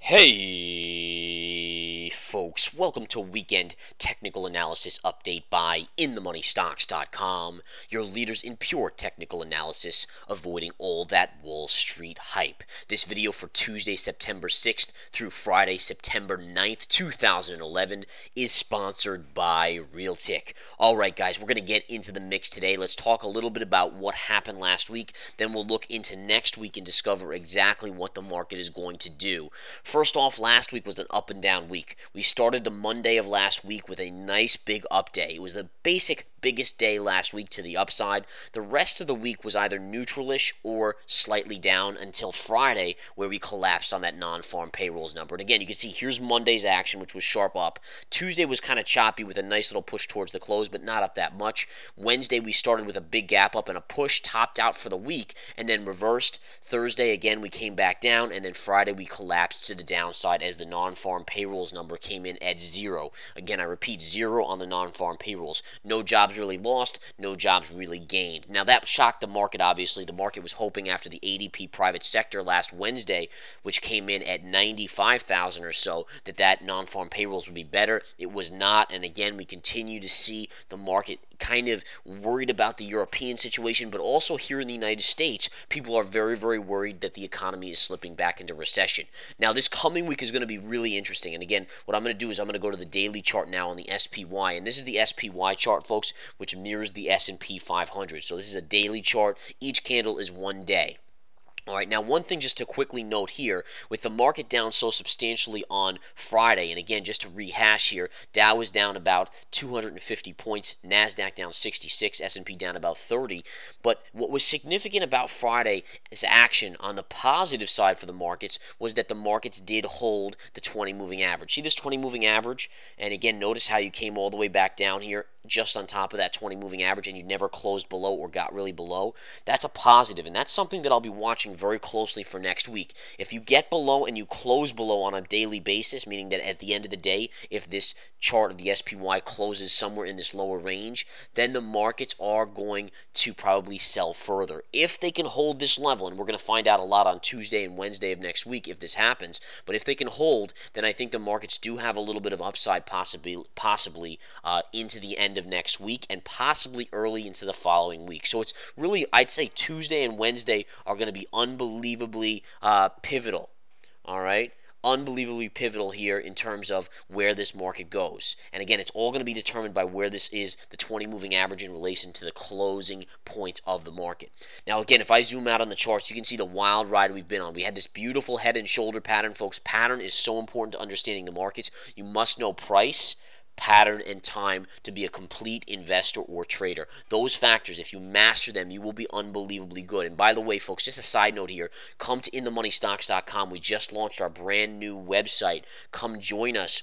Hey, folks, welcome to Weekend Technical Analysis Update by InTheMoneyStocks.com, your leaders in pure technical analysis, avoiding all that Wall Street hype. This video for Tuesday, September 6th through Friday, September 9th, 2011 is sponsored by Realtik. Alright, guys, we're going to get into the mix today. Let's talk a little bit about what happened last week, then we'll look into next week and discover exactly what the market is going to do. First off, last week was an up and down week. We started the Monday of last week with a nice big up day. It was the biggest day last week to the upside. The rest of the week was either neutralish or slightly down until Friday, where we collapsed on that non-farm payrolls number. And again, you can see here's Monday's action, which was sharp up. Tuesday was kind of choppy with a nice little push towards the close, but not up that much. Wednesday, we started with a big gap up and a push, topped out for the week, and then reversed. Thursday, again, we came back down, and then Friday, we collapsed to the downside as the non-farm payrolls number came in at 0. Again, I repeat, 0 on the non-farm payrolls. No jobs really lost, no jobs really gained. Now, that shocked the market, obviously. The market was hoping after the ADP private sector last Wednesday, which came in at 95,000 or so, that non-farm payrolls would be better. It was not, and again, we continue to see the market kind of worried about the European situation, but also here in the United States, people are very, very worried that the economy is slipping back into recession. Now, this coming week is going to be really interesting, and again, what I'm going to do is I'm going to go to the daily chart now on the SPY, and this is the SPY chart, folks, which mirrors the S&P 500. So this is a daily chart. Each candle is 1 day. All right, now one thing just to quickly note here, with the market down so substantially on Friday, and again, just to rehash here, Dow was down about 250 points, NASDAQ down 66, S&P down about 30, but what was significant about Friday's action on the positive side for the markets was that the markets did hold the 20 moving average. See this 20 moving average? And again, notice how you came all the way back down here, just on top of that 20 moving average, and you never closed below or got really below. That's a positive, and that's something that I'll be watching very closely for next week. If you get below and you close below on a daily basis, meaning that at the end of the day, if this chart of the SPY closes somewhere in this lower range, then the markets are going to probably sell further. If they can hold this level, and we're going to find out a lot on Tuesday and Wednesday of next week if this happens, but if they can hold, then I think the markets do have a little bit of upside possibly into the end of next week and possibly early into the following week. So it's really, I'd say Tuesday and Wednesday are going to be unbelievably pivotal. All right? Unbelievably pivotal here in terms of where this market goes. And again, it's all going to be determined by where this is, the 20 moving average in relation to the closing points of the market. Now, again, if I zoom out on the charts, you can see the wild ride we've been on. We had this beautiful head and shoulder pattern, folks. Pattern is so important to understanding the markets. You must know price, pattern, and time to be a complete investor or trader. Those factors, if you master them, you will be unbelievably good. And by the way, folks, just a side note here, come to InTheMoneyStocks.com. We just launched our brand new website. Come join us.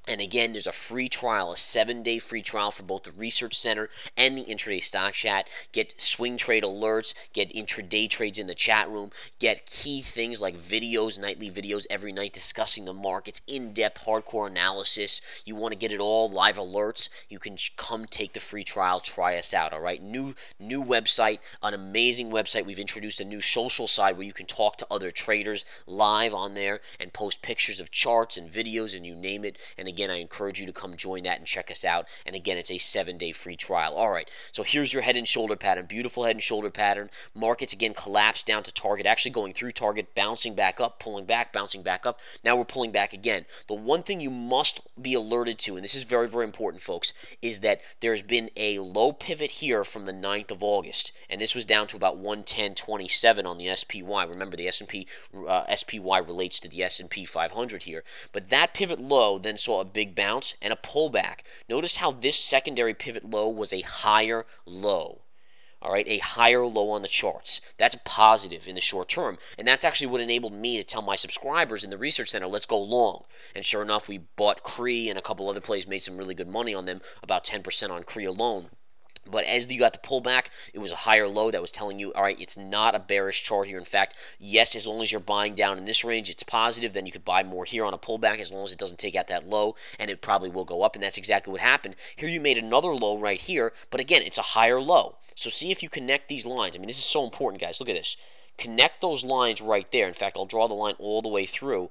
And again, there's a free trial, a 7-day free trial for both the Research Center and the Intraday Stock Chat. Get swing trade alerts, get intraday trades in the chat room, get key things like videos, nightly videos every night discussing the markets, in-depth hardcore analysis. You want to get it all, live alerts, you can come take the free trial, try us out, all right? New website, an amazing website. We've introduced a new social side where you can talk to other traders live on there and post pictures of charts and videos and you name it. And again, I encourage you to come join that and check us out. And again, it's a 7-day free trial. All right, so here's your head and shoulder pattern. Beautiful head and shoulder pattern. Markets, again, collapsed down to target, actually going through target, bouncing back up, pulling back, bouncing back up. Now we're pulling back again. The one thing you must be alerted to, and this is very, very important, folks, is that there's been a low pivot here from the 9th of August. And this was down to about 110.27 on the SPY. Remember, the SPY relates to the S&P 500 here. But that pivot low then saw a big bounce and a pullback. Notice how this secondary pivot low was a higher low. All right, a higher low on the charts. That's a positive in the short term. And that's actually what enabled me to tell my subscribers in the Research Center, let's go long. And sure enough, we bought Cree and a couple other plays, made some really good money on them, about 10% on Cree alone. But as you got the pullback, it was a higher low that was telling you, all right, it's not a bearish chart here. In fact, yes, as long as you're buying down in this range, it's positive. Then you could buy more here on a pullback as long as it doesn't take out that low, and it probably will go up, and that's exactly what happened. Here you made another low right here, but again, it's a higher low. So see if you connect these lines. I mean, this is so important, guys. Look at this. Connect those lines right there. In fact, I'll draw the line all the way through.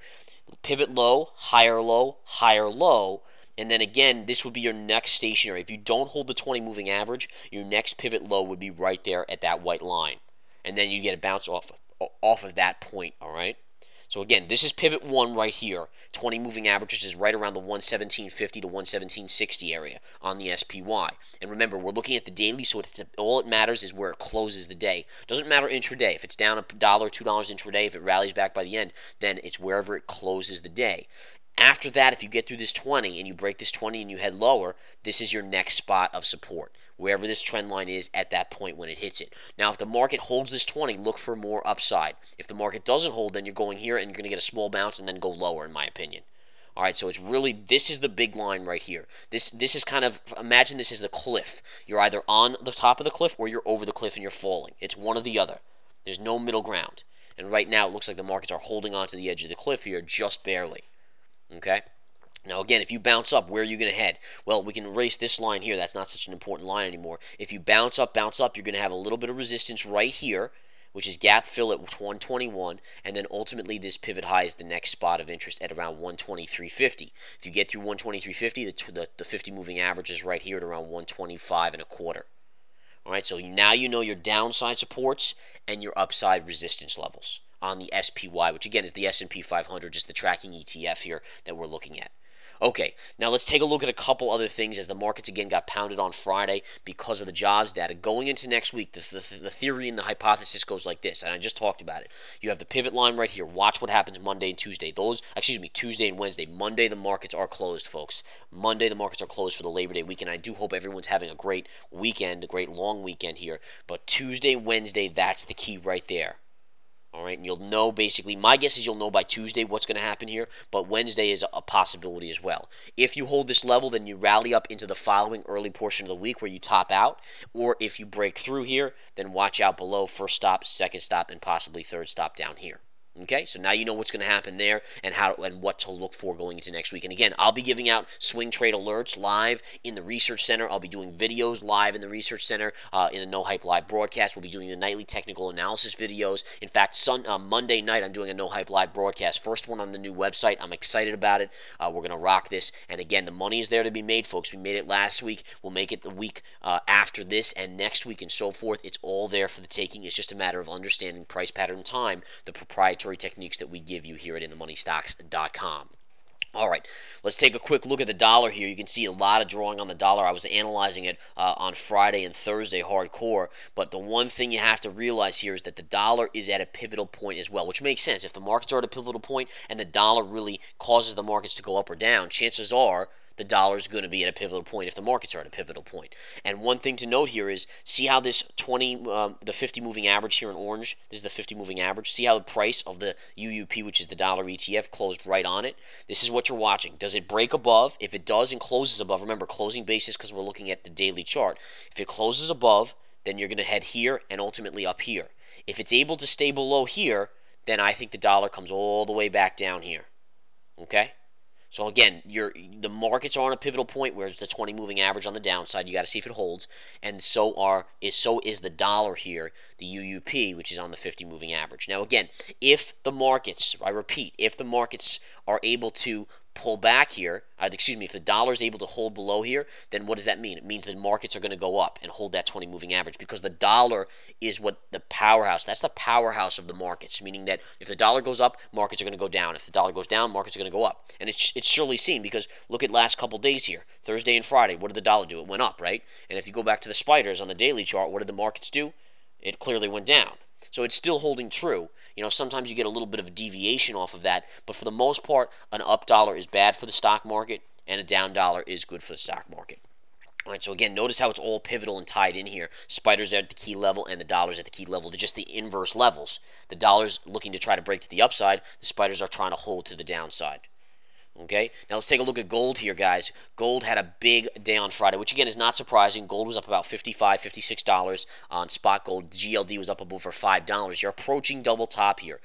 pivot low, higher low, higher low, and then again, this would be your next stationary. If you don't hold the 20 moving average, your next pivot low would be right there at that white line. And then you get a bounce off of that point, all right? So again, this is pivot 1 right here. 20 moving averages is right around the 117.50 to 117.60 area on the SPY. And remember, we're looking at the daily, so all it matters is where it closes the day. Doesn't matter intraday. If it's down $1, $2 intraday, if it rallies back by the end, then it's wherever it closes the day. After that, if you get through this 20 and you break this 20 and you head lower, this is your next spot of support, wherever this trend line is at that point when it hits it. Now, if the market holds this 20, look for more upside. If the market doesn't hold, then you're going here and you're going to get a small bounce and then go lower, in my opinion. All right, so it's really, this is the big line right here. This is kind of, imagine this is the cliff. You're either on the top of the cliff or you're over the cliff and you're falling. It's one or the other. There's no middle ground. And right now, it looks like the markets are holding on to the edge of the cliff here just barely. Okay? Now, again, if you bounce up, where are you going to head? Well, we can erase this line here. That's not such an important line anymore. If you bounce up, you're going to have a little bit of resistance right here, which is gap fill at 121, and then ultimately this pivot high is the next spot of interest at around 123.50. If you get through 123.50, the 50 moving average is right here at around 125 and a quarter. All right, so now you know your downside supports and your upside resistance levels on the SPY, which again is the S&P 500, just the tracking ETF here that we're looking at. Okay, now let's take a look at a couple other things as the markets again got pounded on Friday because of the jobs data. Going into next week, the theory and the hypothesis goes like this, and I just talked about it. You have the pivot line right here. Watch what happens Monday and Tuesday. Tuesday and Wednesday. Monday, the markets are closed, folks. Monday, the markets are closed for the Labor Day weekend. I do hope everyone's having a great weekend, a great long weekend here. But Tuesday, Wednesday, that's the key right there. All right, and you'll know basically, my guess is you'll know by Tuesday what's going to happen here, but Wednesday is a possibility as well. If you hold this level, then you rally up into the following early portion of the week where you top out, or if you break through here, then watch out below first stop, second stop, and possibly third stop down here. Okay, so now you know what's going to happen there and how and what to look for going into next week. And again, I'll be giving out swing trade alerts live in the Research Center. I'll be doing videos live in the Research Center in the No Hype Live broadcast. We'll be doing the nightly technical analysis videos. In fact, Monday night, I'm doing a No Hype Live broadcast. First one on the new website. I'm excited about it. We're going to rock this. And again, the money is there to be made, folks. We made it last week. We'll make it the week after this and next week and so forth. It's all there for the taking. It's just a matter of understanding price pattern time, the proprietary techniques that we give you here at InTheMoneyStocks.com. All right, let's take a quick look at the dollar here. You can see a lot of drawing on the dollar. I was analyzing it on Friday and Thursday hardcore, but the one thing you have to realize here is that the dollar is at a pivotal point as well, which makes sense. If the markets are at a pivotal point and the dollar really causes the markets to go up or down, chances are the dollar is going to be at a pivotal point if the markets are at a pivotal point. And one thing to note here is, see how this the 50 moving average here in orange, this is the 50 moving average. See how the price of the UUP, which is the dollar ETF, closed right on it? This is what you're watching. Does it break above? If it does and closes above, remember, closing basis because we're looking at the daily chart. If it closes above, then you're going to head here and ultimately up here. If it's able to stay below here, then I think the dollar comes all the way back down here. Okay? So again, the markets are on a pivotal point where it's the 20 moving average on the downside. You got to see if it holds, and so is the dollar here, the UUP, which is on the 50 moving average. Now again, if the markets, I repeat, if the markets are able to pull back here, if the dollar is able to hold below here, then what does that mean? It means the markets are going to go up and hold that 20 moving average because the dollar is what the powerhouse, that's the powerhouse of the markets, meaning that if the dollar goes up, markets are going to go down. If the dollar goes down, markets are going to go up. And it's surely seen because look at last couple days here, Thursday and Friday, what did the dollar do? It went up, right? And if you go back to the spiders on the daily chart, what did the markets do? It clearly went down. So it's still holding true. You know, sometimes you get a little bit of a deviation off of that, but for the most part, an up dollar is bad for the stock market, and a down dollar is good for the stock market. All right, so again, notice how it's all pivotal and tied in here. Spiders are at the key level, and the dollar's at the key level. They're just the inverse levels. The dollar's looking to try to break to the upside. The spiders are trying to hold to the downside. Okay, now let's take a look at gold here, guys. Gold had a big day on Friday, which again is not surprising. Gold was up about $55, $56 on spot gold. GLD was up over $5. You're approaching double top here.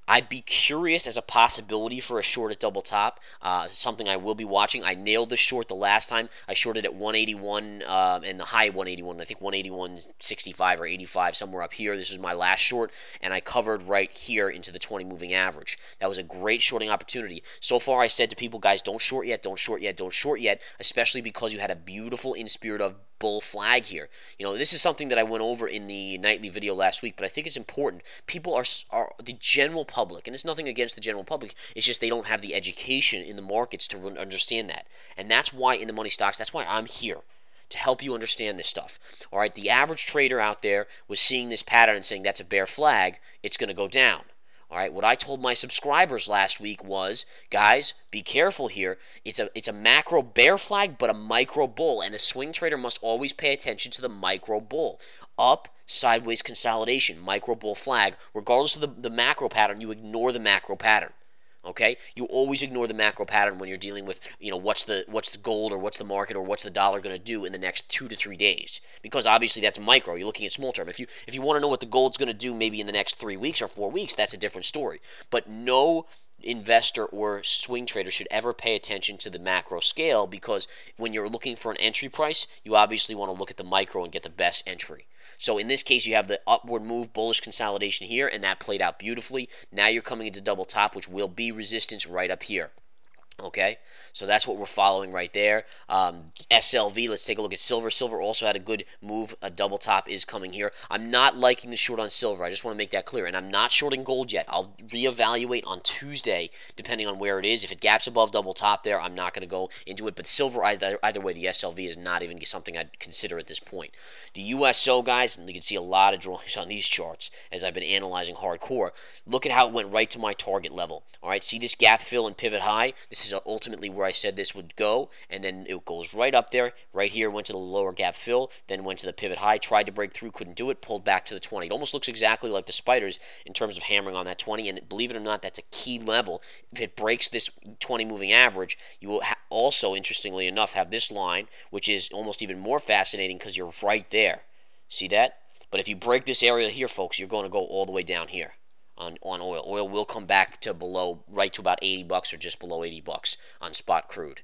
I'd be curious as a possibility for a short at double top. Something I will be watching. I nailed the short the last time. I shorted at 181 and the high 181. I think 181.65 or 85, somewhere up here. This is my last short, and I covered right here into the 20 moving average. That was a great shorting opportunity. So far, I said to people, guys, don't short yet, don't short yet, don't short yet, especially because you had a beautiful in spirit of bull flag here. This is something that I went over in the nightly video last week, but I think it's important. People are the general public, and it's nothing against the general public, it's just they don't have the education in the markets to understand that. And that's why in the money stocks, that's why I'm here, to help you understand this stuff. All right, the average trader out there was seeing this pattern and saying that's a bear flag, it's going to go down. All right, what I told my subscribers last week was, guys, be careful here. It's a macro bear flag, but a micro bull, and a swing trader must always pay attention to the micro bull. Up, sideways consolidation, micro bull flag. Regardless of the macro pattern, you ignore the macro pattern. Okay, you always ignore the macro pattern when you're dealing with, what's the gold or what's the market or what's the dollar going to do in the next 2 to 3 days, because obviously that's micro. You're looking at small term. If you want to know what the gold's going to do maybe in the next 3 weeks or 4 weeks, that's a different story. But no investor or swing trader should ever pay attention to the macro scale, because when you're looking for an entry price, you obviously want to look at the micro and get the best entry. So in this case, you have the upward move, bullish consolidation here, and that played out beautifully. Now you're coming into double top, which will be resistance right up here. Okay, so that's what we're following right there. SLV, let's take a look at silver. Silver also had a good move. A double top is coming here. I'm not liking the short on silver. I just want to make that clear. And I'm not shorting gold yet. I'll reevaluate on Tuesday, depending on where it is. If it gaps above double top there, I'm not going to go into it. But silver, either way, the SLV is not even something I'd consider at this point. The USO, guys, and you can see a lot of drawings on these charts as I've been analyzing hardcore. Look at how it went right to my target level. All right, see this gap fill and pivot high? This is ultimately where I said this would go, and then it goes right up there. Right here, went to the lower gap fill, then went to the pivot high, tried to break through, couldn't do it, pulled back to the 20. It almost looks exactly like the spiders in terms of hammering on that 20, and believe it or not, that's a key level. If it breaks this 20 moving average, you will also, interestingly enough, have this line, which is almost even more fascinating because you're right there. See that? But if you break this area here, folks, you're going to go all the way down here. On oil. Oil will come back to below, right to about 80 bucks or just below 80 bucks on spot crude.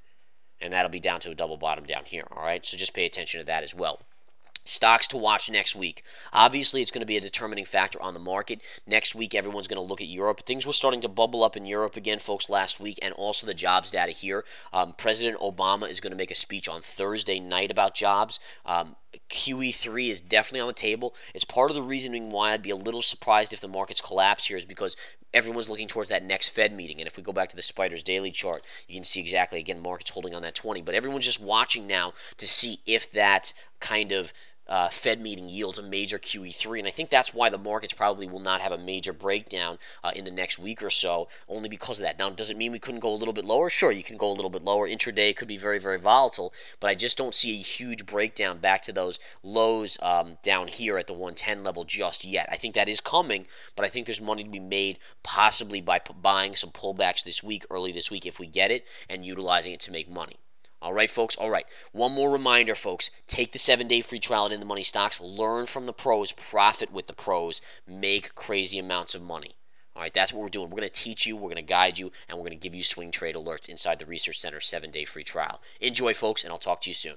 And that'll be down to a double bottom down here, all right? So just pay attention to that as well. Stocks to watch next week. Obviously, it's going to be a determining factor on the market. Next week, everyone's going to look at Europe. Things were starting to bubble up in Europe again, folks, last week, and also the jobs data here. President Obama is going to make a speech on Thursday night about jobs. QE3 is definitely on the table. It's part of the reasoning why I'd be a little surprised if the markets collapse here, is because everyone's looking towards that next Fed meeting. And if we go back to the Spiders daily chart, you can see exactly, again, markets holding on that 20. But everyone's just watching now to see if that kind of Fed meeting yields a major QE3, and I think that's why the markets probably will not have a major breakdown in the next week or so, only because of that. Now, does it mean we couldn't go a little bit lower? Sure, you can go a little bit lower. Intraday could be very, very volatile, but I just don't see a huge breakdown back to those lows down here at the 110 level just yet. I think that is coming, but I think there's money to be made possibly by buying some pullbacks this week, early this week, if we get it, and utilizing it to make money. All right, folks. All right. One more reminder, folks. Take the 7-day free trial at In the Money Stocks. Learn from the pros. Profit with the pros. Make crazy amounts of money. All right, that's what we're doing. We're going to teach you, we're going to guide you, and we're going to give you swing trade alerts inside the Research Center 7-day free trial. Enjoy, folks, and I'll talk to you soon.